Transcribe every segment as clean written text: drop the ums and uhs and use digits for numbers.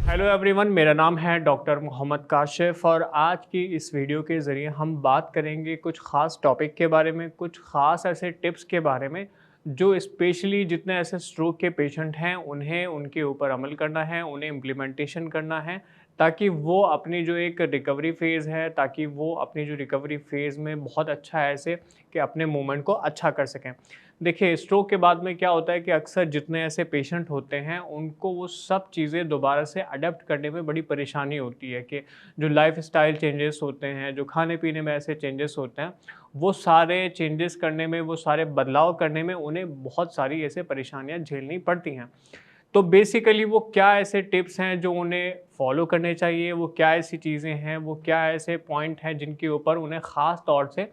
Hello everyone, मेरा नाम है डॉक्टर मोहम्मद काशिफ और आज की इस वीडियो के ज़रिए हम बात करेंगे कुछ ख़ास टॉपिक के बारे में, कुछ ख़ास ऐसे टिप्स के बारे में जो स्पेशली जितने ऐसे स्ट्रोक के पेशेंट हैं उन्हें उनके ऊपर अमल करना है, उन्हें इम्प्लीमेंटेशन करना है ताकि वो अपनी जो एक रिकवरी फ़ेज़ है, ताकि वो अपनी जो रिकवरी फ़ेज़ में बहुत अच्छा ऐसे कि अपने मूवमेंट को अच्छा कर सकें। देखिए, स्ट्रोक के बाद में क्या होता है कि अक्सर जितने ऐसे पेशेंट होते हैं, उनको वो सब चीज़ें दोबारा से अडॉप्ट करने में बड़ी परेशानी होती है कि जो लाइफ़स्टाइल चेंजेस होते हैं, जो खाने-पीने में ऐसे चेंजेस होते हैं, वो सारे चेंजेस करने में, वो सारे बदलाव करने में उन्हें बहुत सारी ऐसे परेशानियाँ झेलनी पड़ती हैं। तो बेसिकली वो क्या ऐसे टिप्स हैं जो उन्हें फ़ॉलो करने चाहिए, वो क्या ऐसी चीज़ें हैं, वो क्या ऐसे पॉइंट हैं जिनके ऊपर उन्हें ख़ास तौर से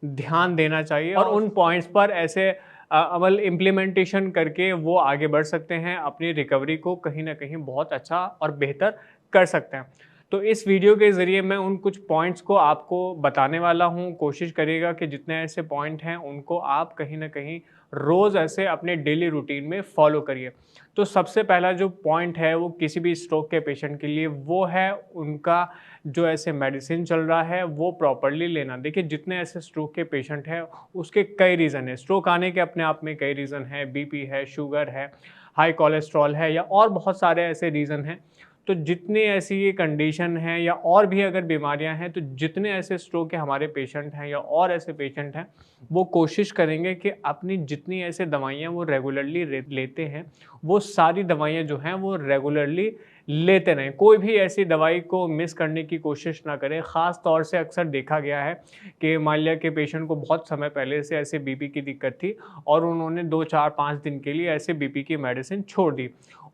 ध्यान देना चाहिए और उन पॉइंट्स पर ऐसे अमल इम्प्लीमेंटेशन करके वो आगे बढ़ सकते हैं, अपनी रिकवरी को कहीं न कहीं बहुत अच्छा और बेहतर कर सकते हैं। तो इस वीडियो के ज़रिए मैं उन कुछ पॉइंट्स को आपको बताने वाला हूँ। कोशिश करिएगा कि जितने ऐसे पॉइंट हैं उनको आप कहीं न कहीं रोज़ ऐसे अपने डेली रूटीन में फ़ॉलो करिए। तो सबसे पहला जो पॉइंट है वो किसी भी स्ट्रोक के पेशेंट के लिए वो है उनका जो ऐसे मेडिसिन चल रहा है वो प्रॉपर्ली लेना। देखिए, जितने ऐसे स्ट्रोक के पेशेंट हैं उसके कई रीज़न हैं। स्ट्रोक आने के अपने आप में कई रीज़न हैं, बीपी है, शुगर है, हाई कोलेस्ट्रॉल है या और बहुत सारे ऐसे रीज़न हैं। तो जितनी ऐसी ये कंडीशन है या और भी अगर बीमारियां हैं, तो जितने ऐसे स्ट्रोक के हमारे पेशेंट हैं या और ऐसे पेशेंट हैं, वो कोशिश करेंगे कि अपनी जितनी ऐसे दवाइयाँ वो रेगुलरली लेते हैं, वो सारी दवाइयाँ जो हैं वो रेगुलरली लेते रहें। कोई भी ऐसी दवाई को मिस करने की कोशिश ना करें। ख़ास तौर से अक्सर देखा गया है कि मान लिया कि पेशेंट को बहुत समय पहले से ऐसे बीपी की दिक्कत थी और उन्होंने 2, 4, 5 दिन के लिए ऐसे बीपी की मेडिसिन छोड़ दी।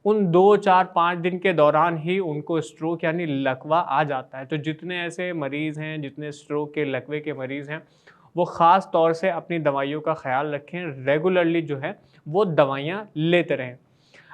उन 2, 4, 5 दिन के दौरान ही उनको स्ट्रोक यानी लकवा आ जाता है। तो जितने ऐसे मरीज़ हैं, जितने स्ट्रोक के लकवे के मरीज़ हैं, वो ख़ास तौर से अपनी दवाइयों का ख़्याल रखें, रेगुलरली जो है वो दवाइयाँ लेते रहें।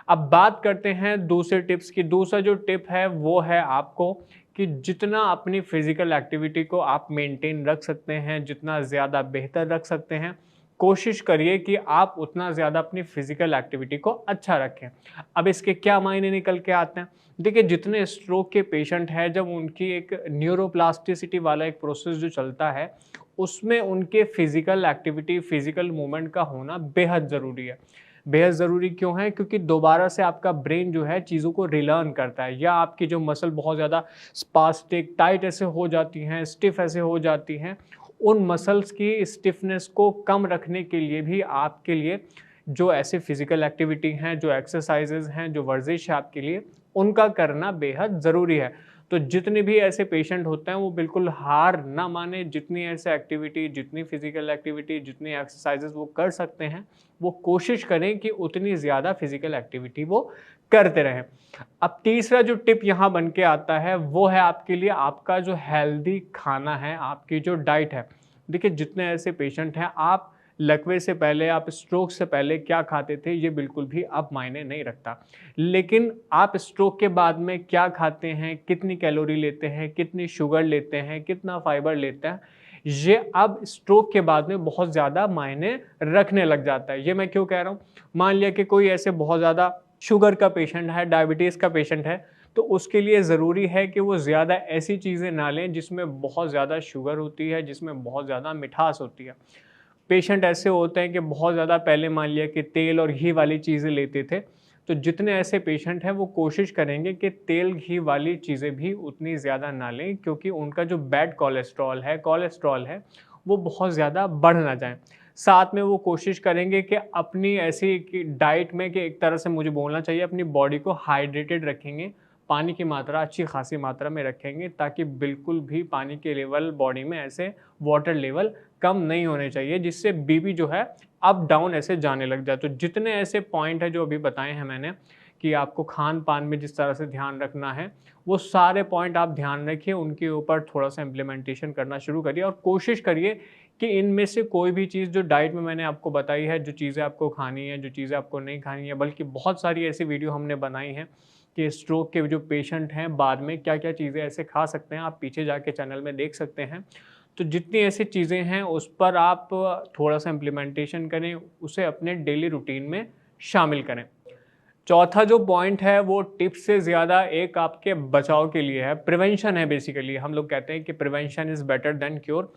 अब बात करते हैं दूसरे टिप्स की। दूसरा जो टिप है वो है आपको कि जितना अपनी फ़िज़िकल एक्टिविटी को आप मेंटेन रख सकते हैं, जितना ज़्यादा बेहतर रख सकते हैं, कोशिश करिए कि आप उतना ज़्यादा अपनी फ़िज़िकल एक्टिविटी को अच्छा रखें। अब इसके क्या मायने निकल के आते हैं? देखिए, जितने स्ट्रोक के पेशेंट हैं, जब उनकी एक न्यूरोप्लास्टिसिटी वाला एक प्रोसेस जो चलता है, उसमें उनके फ़िज़िकल एक्टिविटी, फ़िज़िकल मूवमेंट का होना बेहद ज़रूरी है। बेहद ज़रूरी क्यों है? क्योंकि दोबारा से आपका ब्रेन जो है चीज़ों को रिलर्न करता है या आपकी जो मसल बहुत ज़्यादा स्पास्टिक, टाइट ऐसे हो जाती हैं, स्टिफ़ ऐसे हो जाती हैं, उन मसल्स की स्टिफ़नेस को कम रखने के लिए भी आपके लिए जो ऐसी फ़िज़िकल एक्टिविटी हैं, जो एक्सरसाइज़ेज़ हैं, जो वर्ज़िश है आपके लिए, उनका करना बेहद ज़रूरी है। तो जितने भी ऐसे पेशेंट होते हैं वो बिल्कुल हार ना मानें, जितनी ऐसे एक्टिविटी, जितनी फ़िज़िकल एक्टिविटी, जितनी एक्सरसाइज़ेज़ वो कर सकते हैं, वो कोशिश करें कि उतनी ज़्यादा फ़िज़िकल एक्टिविटी वो करते रहें। अब तीसरा जो टिप यहाँ बन के आता है वो है आपके लिए आपका जो हेल्दी खाना है, आपकी जो डाइट है। देखिए, जितने ऐसे पेशेंट हैं, आप लकवे से पहले, आप स्ट्रोक से पहले क्या खाते थे ये बिल्कुल भी अब मायने नहीं रखता। लेकिन आप स्ट्रोक के बाद में क्या खाते हैं, कितनी कैलोरी लेते हैं, कितनी शुगर लेते हैं, कितना फाइबर लेते हैं, ये अब स्ट्रोक के बाद में बहुत ज़्यादा मायने रखने लग जाता है। ये मैं क्यों कह रहा हूँ? मान लिया कि कोई ऐसे बहुत ज़्यादा शुगर का पेशेंट है, डायबिटीज़ का पेशेंट है, तो उसके लिए ज़रूरी है कि वो ज़्यादा ऐसी चीज़ें ना लें जिसमें बहुत ज़्यादा शुगर होती है, जिसमें बहुत ज़्यादा मिठास होती है। पेशेंट ऐसे होते हैं कि बहुत ज़्यादा पहले मान लिया कि तेल और घी वाली चीज़ें लेते थे, तो जितने ऐसे पेशेंट हैं वो कोशिश करेंगे कि तेल घी वाली चीज़ें भी उतनी ज़्यादा ना लें, क्योंकि उनका जो बैड कोलेस्ट्रॉल है वो बहुत ज़्यादा बढ़ ना जाए। साथ में वो कोशिश करेंगे कि अपनी ऐसी कि डाइट में कि एक तरह से मुझे बोलना चाहिए अपनी बॉडी को हाइड्रेटेड रखेंगे, पानी की मात्रा अच्छी खासी मात्रा में रखेंगे ताकि बिल्कुल भी पानी के लेवल बॉडी में ऐसे वाटर लेवल कम नहीं होने चाहिए, जिससे बीपी जो है अप डाउन ऐसे जाने लग जाए। तो जितने ऐसे पॉइंट हैं जो अभी बताए हैं मैंने कि आपको खान-पान में जिस तरह से ध्यान रखना है, वो सारे पॉइंट आप ध्यान रखिए, उनके ऊपर थोड़ा-सा इम्प्लीमेंटेशन करना शुरू करिए और कोशिश करिए कि इनमें से कोई भी चीज़ जो डाइट में मैंने आपको बताई है, जो चीज़ें आपको खानी है, जो चीज़ें आपको नहीं खानी है, बल्कि बहुत सारी ऐसी वीडियो हमने बनाई हैं कि स्ट्रोक के जो पेशेंट हैं बाद में क्या-क्या चीज़ें ऐसे खा सकते हैं, आप पीछे जाके चैनल में देख सकते हैं। तो जितनी ऐसी चीज़ें हैं उस पर आप थोड़ा-सा इम्प्लीमेंटेशन करें, उसे अपने डेली रूटीन में शामिल करें। चौथा जो पॉइंट है वो टिप्स से ज़्यादा एक आपके बचाव के लिए है, प्रिवेंशन है बेसिकली। हम लोग कहते हैं कि prevention is better than cure.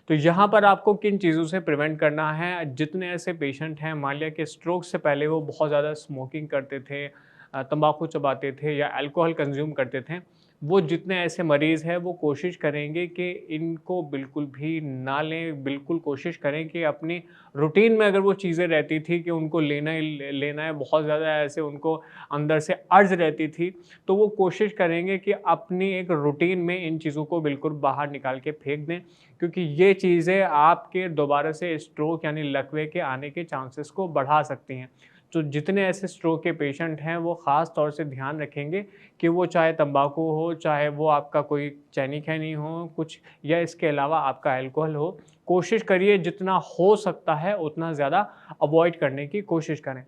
तो यहाँ पर आपको किन चीज़ों से प्रिवेंट करना है, जितने ऐसे पेशेंट हैं मान लिया कि स्ट्रोक से पहले वो बहुत ज़्यादा स्मोकिंग करते थे, तंबाकू चबाते थे या अल्कोहल कंज्यूम करते थे, वो जितने ऐसे मरीज़ हैं वो कोशिश करेंगे कि इनको बिल्कुल भी ना लें। बिल्कुल कोशिश करें कि अपनी रूटीन में अगर वो चीज़ें रहती थी कि उनको लेना ही लेना है, बहुत ज़्यादा ऐसे उनको अंदर से अर्ज रहती थी, तो वो कोशिश करेंगे कि अपनी एक रूटीन में इन चीज़ों को बिल्कुल बाहर निकाल के फेंक दें, क्योंकि ये चीज़ें आपके दोबारा से स्ट्रोक यानी लकवे के आने के चांसेस को बढ़ा सकती हैं। तो जितने ऐसे स्ट्रोक के पेशेंट हैं वो ख़ास तौर से ध्यान रखेंगे कि वो चाहे तंबाकू हो, चाहे वो आपका कोई चैनी-खैनी हो कुछ, या इसके अलावा आपका अल्कोहल हो, कोशिश करिए जितना हो सकता है उतना ज़्यादा अवॉइड करने की कोशिश करें।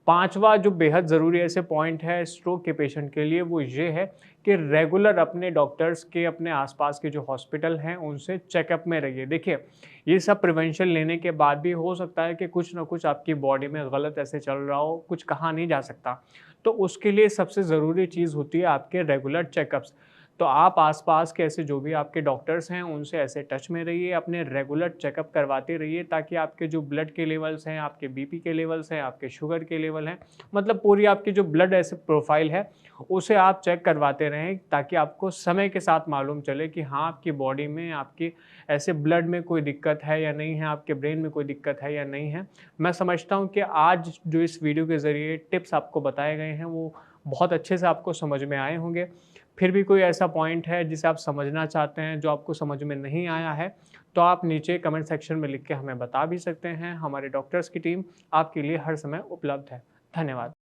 पाँचवा जो बेहद ज़रूरी ऐसे पॉइंट है स्ट्रोक के पेशेंट के लिए वो ये है कि रेगुलर अपने डॉक्टर्स के, अपने आसपास के जो हॉस्पिटल हैं उनसे चेकअप में रहिए। देखिए, ये सब प्रिवेंशन लेने के बाद भी हो सकता है कि कुछ ना कुछ आपकी बॉडी में गलत ऐसे चल रहा हो, कुछ कहा नहीं जा सकता। तो उसके लिए सबसे ज़रूरी चीज़ होती है आपके रेगुलर चेकअप्स। तो आप आस-पास के ऐसे जो भी आपके डॉक्टर्स हैं उनसे ऐसे टच में रहिए, अपने रेगुलर चेकअप करवाते रहिए, ताकि आपके जो ब्लड के लेवल्स हैं, आपके बीपी के लेवल्स हैं, आपके शुगर के लेवल हैं, मतलब पूरी आपकी जो ब्लड ऐसे प्रोफ़ाइल है, उसे आप चेक करवाते रहें, ताकि आपको समय के साथ मालूम चले कि हाँ, आपकी बॉडी में, आपकी ऐसे ब्लड में कोई दिक्कत है या नहीं है, आपके ब्रेन में कोई दिक्कत है या नहीं है। मैं समझता हूँ कि आज जो इस वीडियो के ज़रिए टिप्स आपको बताए गए हैं वो बहुत अच्छे से आपको समझ में आए होंगे। फिर भी कोई ऐसा पॉइंट है जिसे आप समझना चाहते हैं, जो आपको समझ में नहीं आया है, तो आप नीचे कमेंट सेक्शन में लिख के हमें बता भी सकते हैं। हमारे डॉक्टर्स की टीम आपके लिए हर समय उपलब्ध है। धन्यवाद।